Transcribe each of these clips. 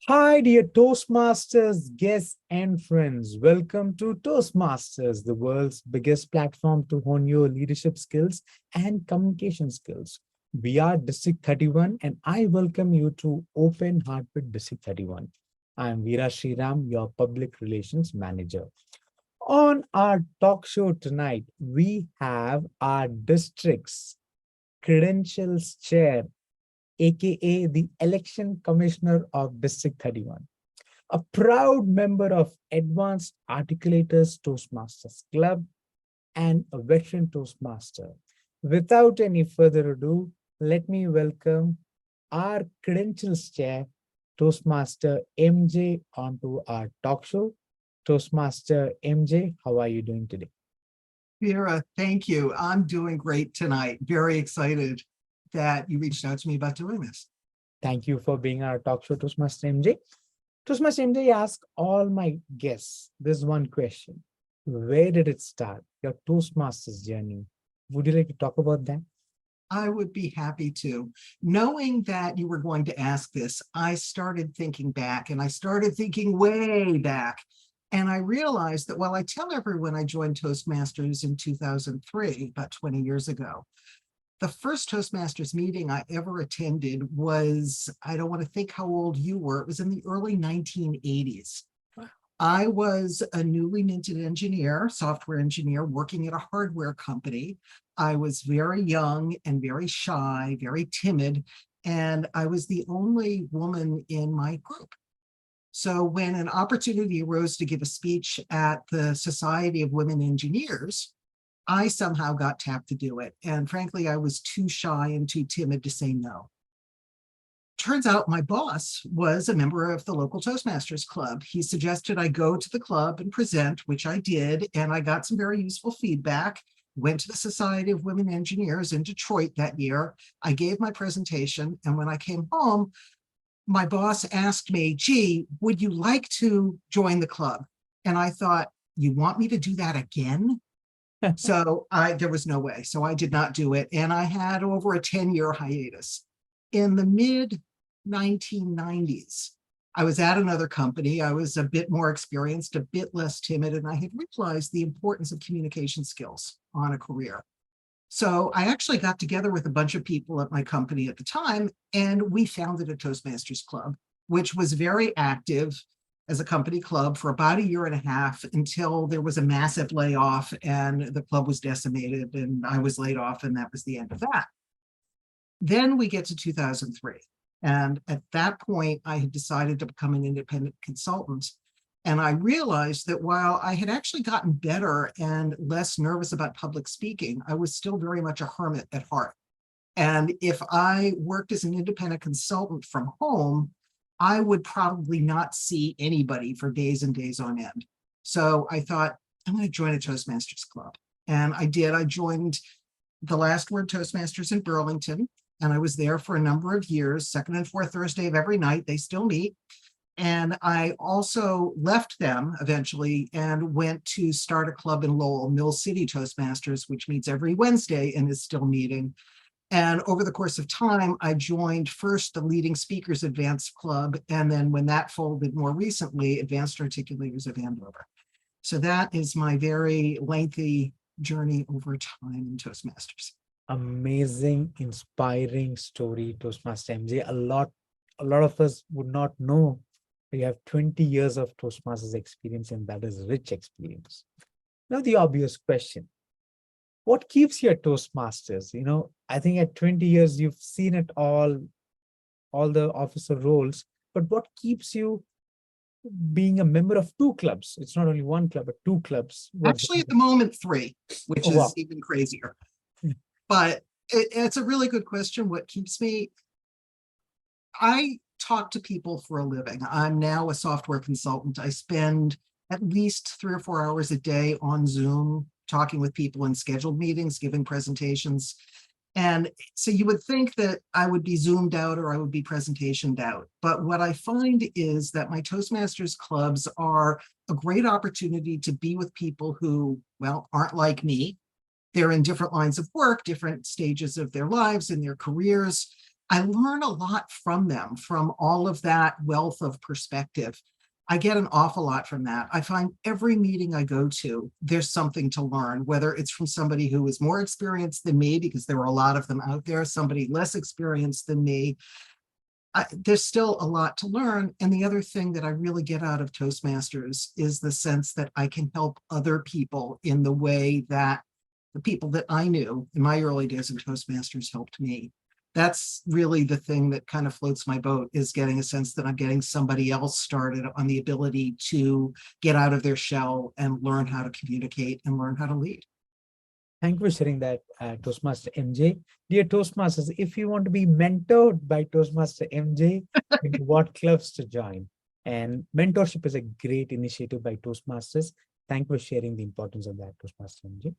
Hi, dear Toastmasters, guests, and friends. Welcome to Toastmasters, the world's biggest platform to hone your leadership skills and communication skills. We are District 31, and I welcome you to Open Heart with District 31. I'm Veera Sriram, your public relations manager. On our talk show tonight, we have our district's credentials chair, aka the election commissioner of District 31, a proud member of Advanced Articulators Toastmasters Club and a veteran Toastmaster. Without any further ado, let me welcome our credentials chair, Toastmaster MJ, onto our talk show. Toastmaster MJ, how are you doing today? Vera, thank you. I'm doing great tonight. Very excited that you reached out to me about doing this. Thank you for being our talk show, Toastmaster MJ. Toastmaster MJ, ask all my guests this one question. Where did it start, your Toastmasters journey? Would you like to talk about that? I would be happy to. Knowing that you were going to ask this, I started thinking back and I started thinking way back. And I realized that while I tell everyone I joined Toastmasters in 2003, about 20 years ago, the first Toastmasters meeting I ever attended was, I don't want to think how old you were, it was in the early 1980s. I was a newly minted engineer, software engineer, working at a hardware company. I was very young and very shy, very timid, and I was the only woman in my group. So when an opportunity arose to give a speech at the Society of Women Engineers, I somehow got tapped to do it. And frankly, I was too shy and too timid to say no. Turns out my boss was a member of the local Toastmasters club. He suggested I go to the club and present, which I did, and I got some very useful feedback. Went to the Society of Women Engineers in Detroit that year. I gave my presentation, and when I came home, my boss asked me, gee, would you like to join the club? And I thought, you want me to do that again? So there was no way. So I did not do it. And I had over a 10-year hiatus. In the mid 1990s, I was at another company. I was a bit more experienced, a bit less timid, and I had realized the importance of communication skills on a career. So I actually got together with a bunch of people at my company at the time, and we founded a Toastmasters club, which was very active as a company club for about a year and a half until there was a massive layoff and the club was decimated and I was laid off, and that was the end of that. Then we get to 2003. And at that point, I had decided to become an independent consultant. And I realized that while I had actually gotten better and less nervous about public speaking, I was still very much a hermit at heart. And if I worked as an independent consultant from home, I would probably not see anybody for days and days on end. So I thought, I'm going to join a Toastmasters club. And I did. I joined the Last Word Toastmasters in Burlington. And I was there for a number of years, second and fourth Thursday of every night. They still meet. And I also left them eventually and went to start a club in Lowell, Mill City Toastmasters, which meets every Wednesday and is still meeting. And over the course of time, I joined first the Leading Speakers Advanced Club. And then when that folded more recently, Advanced Articulators of Andover. So that is my very lengthy journey over time in Toastmasters. Amazing, inspiring story, Toastmaster MJ. A lot of us would not know you have 20 years of Toastmasters experience, and that is rich experience. Now, the obvious question: what keeps you at Toastmasters? I think at 20 years you've seen it all the officer roles, but what keeps you being a member of two clubs? It's not only one club, but two clubs. Actually, at the moment, three, which wow. is even crazier. But it's a really good question. What keeps me? I talk to people for a living. I'm now a software consultant. I spend at least 3 or 4 hours a day on Zoom, talking with people in scheduled meetings, giving presentations. And so you would think that I would be Zoomed out or I would be presentationed out. But what I find is that my Toastmasters clubs are a great opportunity to be with people who, well, aren't like me. They're in different lines of work, different stages of their lives and their careers. I learn a lot from them, from all of that wealth of perspective. I get an awful lot from that. I find every meeting I go to, there's something to learn, whether it's from somebody who is more experienced than me, because there are a lot of them out there, somebody less experienced than me. There's still a lot to learn. And the other thing that I really get out of Toastmasters is the sense that I can help other people in the way that the people that I knew in my early days in Toastmasters helped me. That's really the thing that kind of floats my boat, is getting a sense that I'm getting somebody else started on the ability to get out of their shell and learn how to communicate and learn how to lead. Thank you for sharing that, Toastmaster MJ. Dear Toastmasters, if you want to be mentored by Toastmaster MJ, you know what clubs to join. And mentorship is a great initiative by Toastmasters. Thank you for sharing the importance of that, Toastmaster MJ.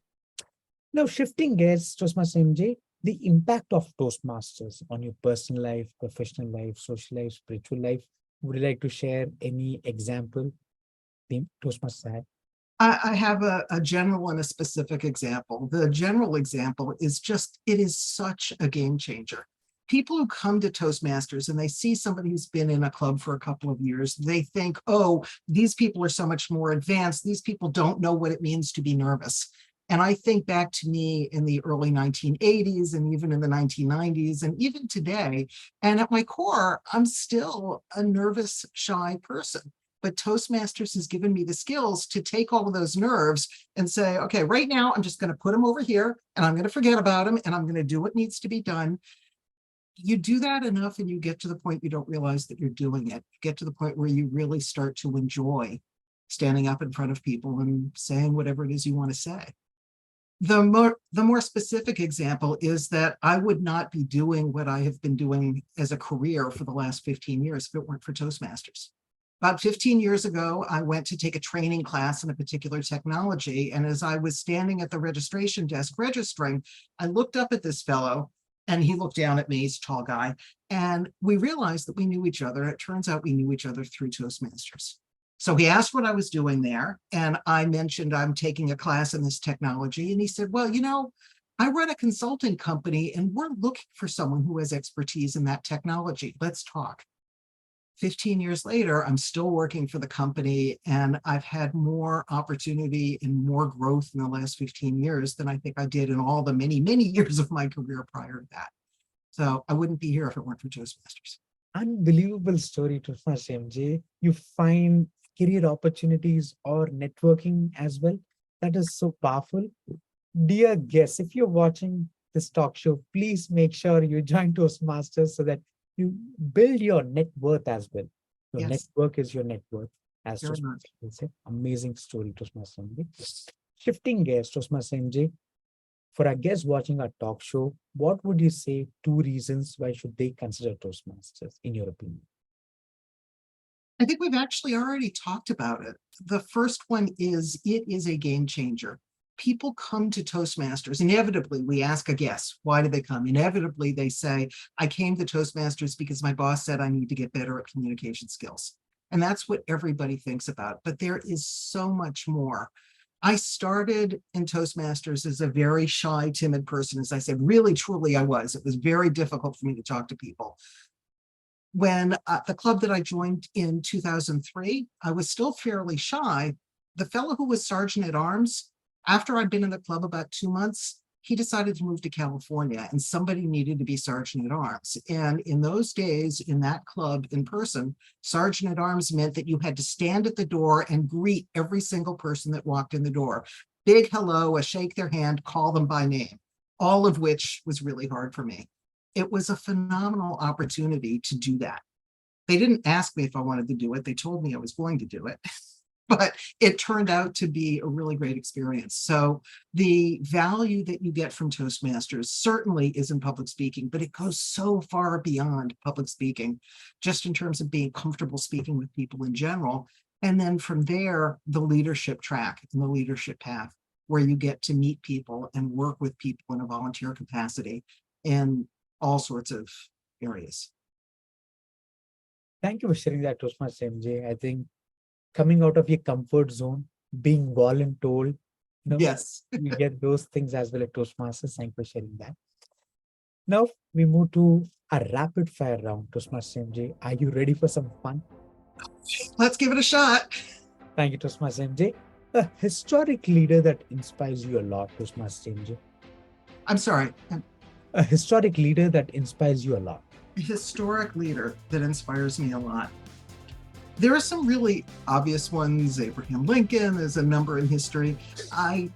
Now, shifting gears, Toastmaster MJ, the impact of Toastmasters on your personal life, professional life, social life, spiritual life. Would you like to share any example the Toastmasters had? I have a general and a specific example. The general example is just, it is such a game changer. People who come to Toastmasters and they see somebody who's been in a club for a couple of years, they think, oh, these people are so much more advanced. These people don't know what it means to be nervous. And I think back to me in the early 1980s and even in the 1990s and even today. And at my core, I'm still a nervous, shy person. But Toastmasters has given me the skills to take all of those nerves and say, okay, right now, I'm just going to put them over here and I'm going to forget about them and I'm going to do what needs to be done. You do that enough and you get to the point you don't realize that you're doing it. You get to the point where you really start to enjoy standing up in front of people and saying whatever it is you want to say. The more specific example is that I would not be doing what I have been doing as a career for the last 15 years if it weren't for Toastmasters. About 15 years ago, I went to take a training class in a particular technology. And as I was standing at the registration desk registering, I looked up at this fellow and he looked down at me. He's a tall guy. And we realized that we knew each other. It turns out we knew each other through Toastmasters. So he asked what I was doing there. And I mentioned I'm taking a class in this technology. And he said, well, you know, I run a consulting company and we're looking for someone who has expertise in that technology. Let's talk. 15 years later, I'm still working for the company and I've had more opportunity and more growth in the last 15 years than I think I did in all the many, many years of my career prior to that. So I wouldn't be here if it weren't for Toastmasters. Unbelievable story, Toastmaster MJ. You find career opportunities or networking as well. That is so powerful. Dear guests, if you're watching this talk show, please make sure you join Toastmasters so that you build your net worth as well. Your Yes, network is your net worth, as very much. Toastmasters will say. Amazing story, Toastmaster MJ. Shifting gears, Toastmaster MJ, for our guests watching our talk show, what would you say 2 reasons why should they consider Toastmasters, in your opinion? I think we've actually already talked about it. The first one is it is a game changer. People come to Toastmasters. Inevitably, we ask a guest, why did they come? Inevitably, they say, I came to Toastmasters because my boss said I need to get better at communication skills. And that's what everybody thinks about. But there is so much more. I started in Toastmasters as a very shy, timid person. As I said, really, truly, I was. It was very difficult for me to talk to people. When the club that I joined in 2003, I was still fairly shy. The fellow who was sergeant at arms, after I'd been in the club about 2 months, he decided to move to California and somebody needed to be sergeant at arms. And in those days in that club in person, sergeant at arms meant that you had to stand at the door and greet every single person that walked in the door. Big hello, a shake their hand, call them by name, all of which was really hard for me. It was a phenomenal opportunity to do that. They didn't ask me if I wanted to do it. They told me I was going to do it, but it turned out to be a really great experience. So the value that you get from Toastmasters certainly is in public speaking, but it goes so far beyond public speaking, just in terms of being comfortable speaking with people in general. And then from there, the leadership track and the leadership path, where you get to meet people and work with people in a volunteer capacity in all sorts of areas. Thank you for sharing that, Toastmaster MJ. I think coming out of your comfort zone, being voluntold, Yes. you get those things as well at Toastmasters. Thank you for sharing that. Now we move to a rapid fire round, Toastmaster MJ. Are you ready for some fun? Let's give it a shot. Thank you, Toastmaster MJ. A historic leader that inspires you a lot, Toastmaster MJ. I'm sorry, A historic leader that inspires you a lot. a historic leader that inspires me a lot. There are some really obvious ones. Abraham Lincoln is a number in history. I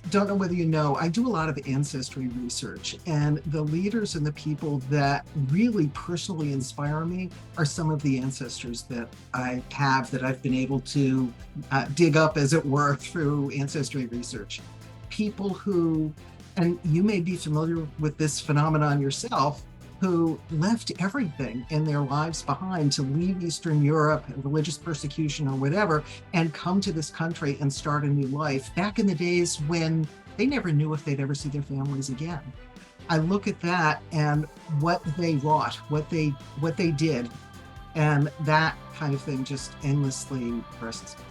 don't know whether you know, I do a lot of ancestry research, and the leaders and the people that really personally inspire me are some of the ancestors that I have that I've been able to dig up, as it were, through ancestry research. People who, and you may be familiar with this phenomenon yourself, who left everything in their lives behind to leave Eastern Europe, religious persecution or whatever, and come to this country and start a new life back in the days when they never knew if they'd ever see their families again. I look at that and what they wrought, what they did, and that kind of thing just endlessly impresses me.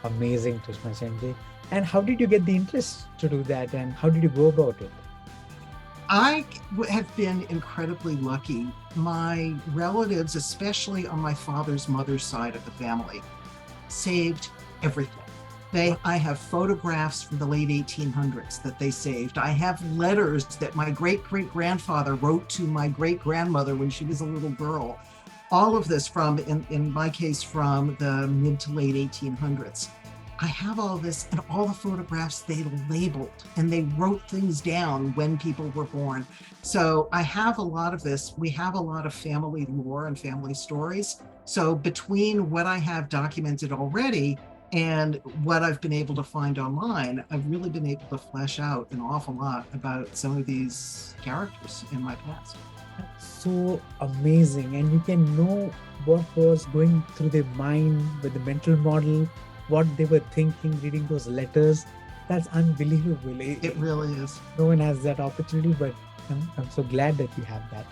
Amazing, Toastmaster MJ. And how did you get the interest to do that, and how did you go about it? I have been incredibly lucky. My relatives, especially on my father's mother's side of the family, saved everything. I have photographs from the late 1800s that they saved. I have letters that my great-great-grandfather wrote to my great-grandmother when she was a little girl. All of this from, in my case, from the mid to late 1800s. I have all this, and all the photographs they labeled, and they wrote things down when people were born. So I have a lot of this. We have a lot of family lore and family stories. So between what I have documented already and what I've been able to find online, I've really been able to flesh out an awful lot about some of these characters in my past. So amazing. And you can know what was going through their mind with the mental model, what they were thinking, reading those letters. That's unbelievable. It really is. No one has that opportunity, but I'm so glad that you have that.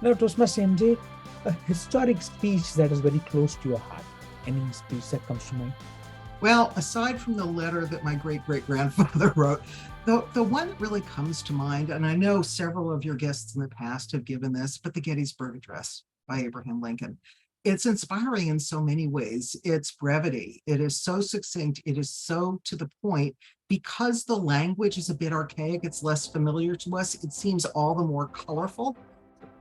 Now, Toastmaster MJ, a historic speech that is very close to your heart. Any speech that comes to mind? Well, aside from the letter that my great-great-grandfather wrote, the one that really comes to mind, and I know several of your guests in the past have given this, but the Gettysburg Address by Abraham Lincoln. It's inspiring in so many ways. It's brevity. It is so succinct. It is so to the point. Because the language is a bit archaic, it's less familiar to us, it seems all the more colorful,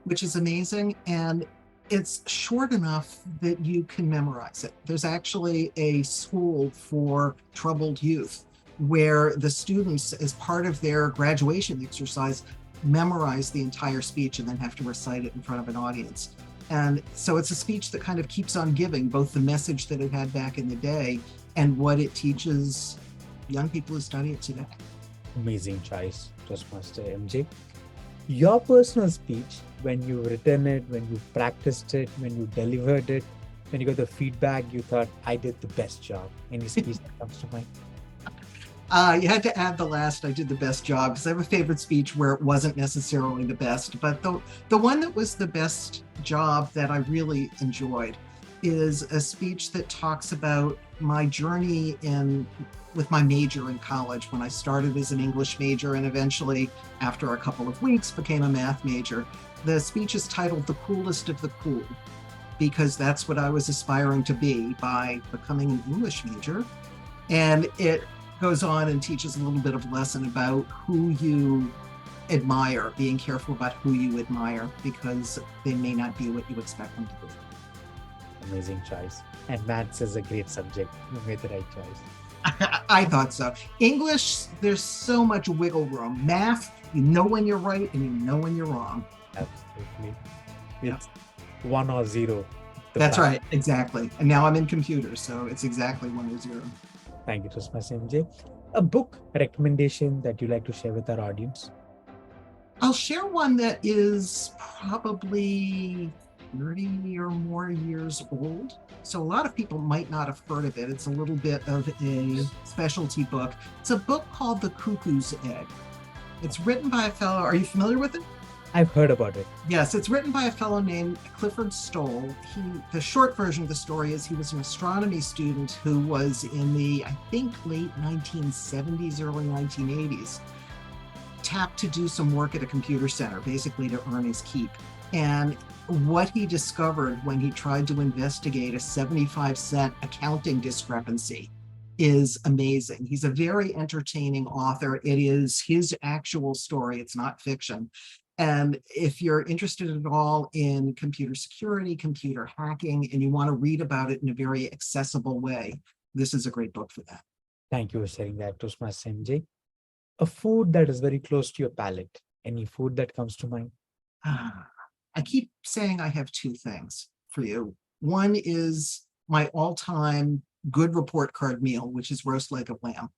which is amazing. And it's short enough that you can memorize it. There's actually a school for troubled youth where the students, as part of their graduation exercise, memorize the entire speech and then have to recite it in front of an audience. And so it's a speech that kind of keeps on giving, both the message that it had back in the day and what it teaches young people who study it today. Amazing choice, Toastmaster MJ. Your personal speech, when you written it, when you practiced it, when you delivered it, when you got the feedback, you thought, I did the best job. Any speech that comes to mind? You had to add the last, I did the best job, because I have a favorite speech where it wasn't necessarily the best. But the one that was the best job that I really enjoyed is a speech that talks about my journey with my major in college, when I started as an English major and eventually, after a couple of weeks, became a math major. The speech is titled The Coolest of the Cool, because that's what I was aspiring to be by becoming an English major. And it goes on and teaches a little bit of lesson about who you admire, being careful about who you admire, because they may not be what you expect them to be. Amazing choice. And maths is a great subject. You made the right choice. I thought so. English, there's so much wiggle room. Math, you know when you're right and you know when you're wrong. Absolutely. It's 1 or 0. That's right, exactly. And now I'm in computers, so it's exactly 1 or 0. Thank you, Toastmaster MJ. A book recommendation that you like to share with our audience? I'll share one that is probably 30 or more years old. So a lot of people might not have heard of it. It's a little bit of a specialty book. It's a book called The Cuckoo's Egg. It's written by a fellow, are you familiar with it? I've heard about it. Yes, it's written by a fellow named Clifford Stoll. The short version of the story is he was an astronomy student who was in the, I think, late 1970s, early 1980s, tapped to do some work at a computer center, basically to earn his keep. And what he discovered when he tried to investigate a 75-cent accounting discrepancy is amazing. He's a very entertaining author. It is his actual story. It's not fiction. And if you're interested at all in computer security, computer hacking, and you want to read about it in a very accessible way, this is a great book for that. Thank you for sharing that, Toastmaster MJ. A food that is very close to your palate. Any food that comes to mind? I keep saying I have two things for you. One is my all-time good report card meal, which is roast leg of lamb.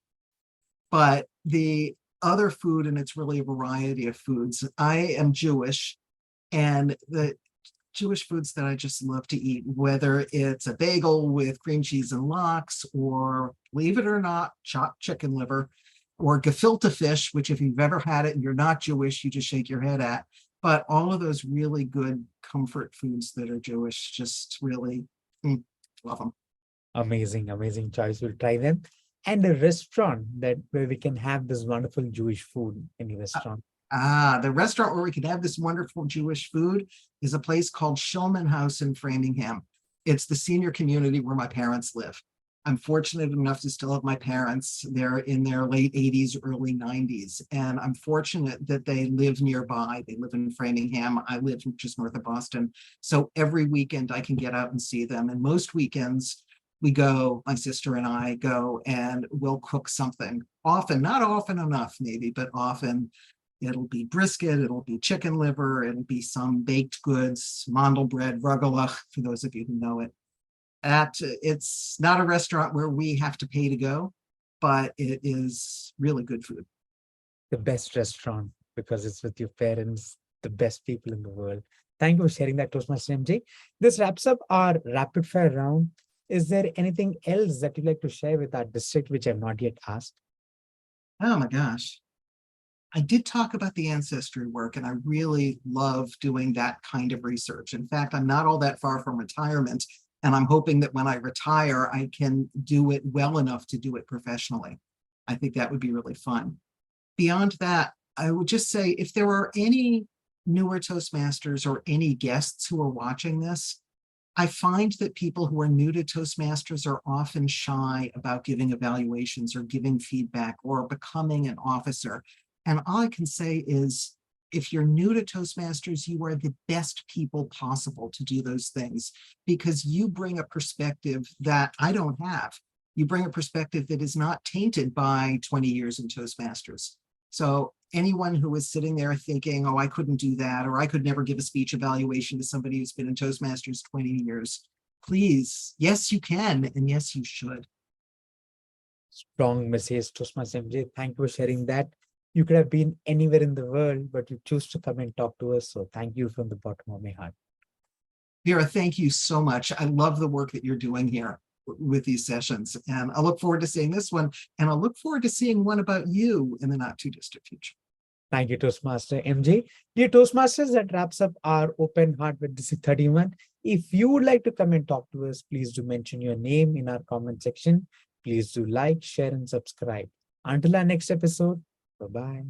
But the other food, and it's really a variety of foods. I am Jewish, and the Jewish foods that I just love to eat, whether it's a bagel with cream cheese and lox, or believe it or not, chopped chicken liver, or gefilte fish, which if you've ever had it and you're not Jewish, you just shake your head at. But all of those really good comfort foods that are Jewish, just really love them. Amazing, amazing choice. We'll try them. And a restaurant that where we can have this wonderful Jewish food. Any restaurant? The restaurant where we could have this wonderful Jewish food is a place called Shulman House in Framingham. It's the senior community where my parents live. I'm fortunate enough to still have my parents. They're in their late 80s, early 90s. And I'm fortunate that they live nearby. They live in Framingham. I live just north of Boston. So every weekend I can get out and see them. And most weekends we go, my sister and I go, and we'll cook something. Often, not often enough maybe, but often it'll be brisket, it'll be chicken liver, it'll be some baked goods, mandel bread, rugelach, for those of you who know it. It's not a restaurant where we have to pay to go, but it is really good food. The best restaurant because it's with your parents, the best people in the world. Thank you for sharing that, Toastmaster MJ. This wraps up our rapid fire round. Is there anything else that you'd like to share with our district which I've not yet asked? Oh my gosh. I did talk about the ancestry work, and I really love doing that kind of research. In fact, I'm not all that far from retirement, and I'm hoping that when I retire, I can do it well enough to do it professionally. I think that would be really fun. Beyond that, I would just say if there are any newer Toastmasters or any guests who are watching this, I find that people who are new to Toastmasters are often shy about giving evaluations or giving feedback or becoming an officer. And all I can say is, if you're new to Toastmasters, you are the best people possible to do those things because you bring a perspective that I don't have. You bring a perspective that is not tainted by 20 years in Toastmasters. So anyone who is sitting there thinking, oh, I couldn't do that, or I could never give a speech evaluation to somebody who's been in Toastmasters 20 years, please, yes, you can, and yes, you should. Strong message, Toastmaster MJ. Thank you for sharing that. You could have been anywhere in the world, but you choose to come and talk to us. So thank you from the bottom of my heart. Vera, thank you so much. I love the work that you're doing here with these sessions. And I look forward to seeing this one. And I look forward to seeing one about you in the not too distant future. Thank you, Toastmaster MJ. Dear Toastmasters, that wraps up our Open Heart with DC31. If you would like to come and talk to us, please do mention your name in our comment section. Please do like, share, and subscribe. Until our next episode, bye-bye.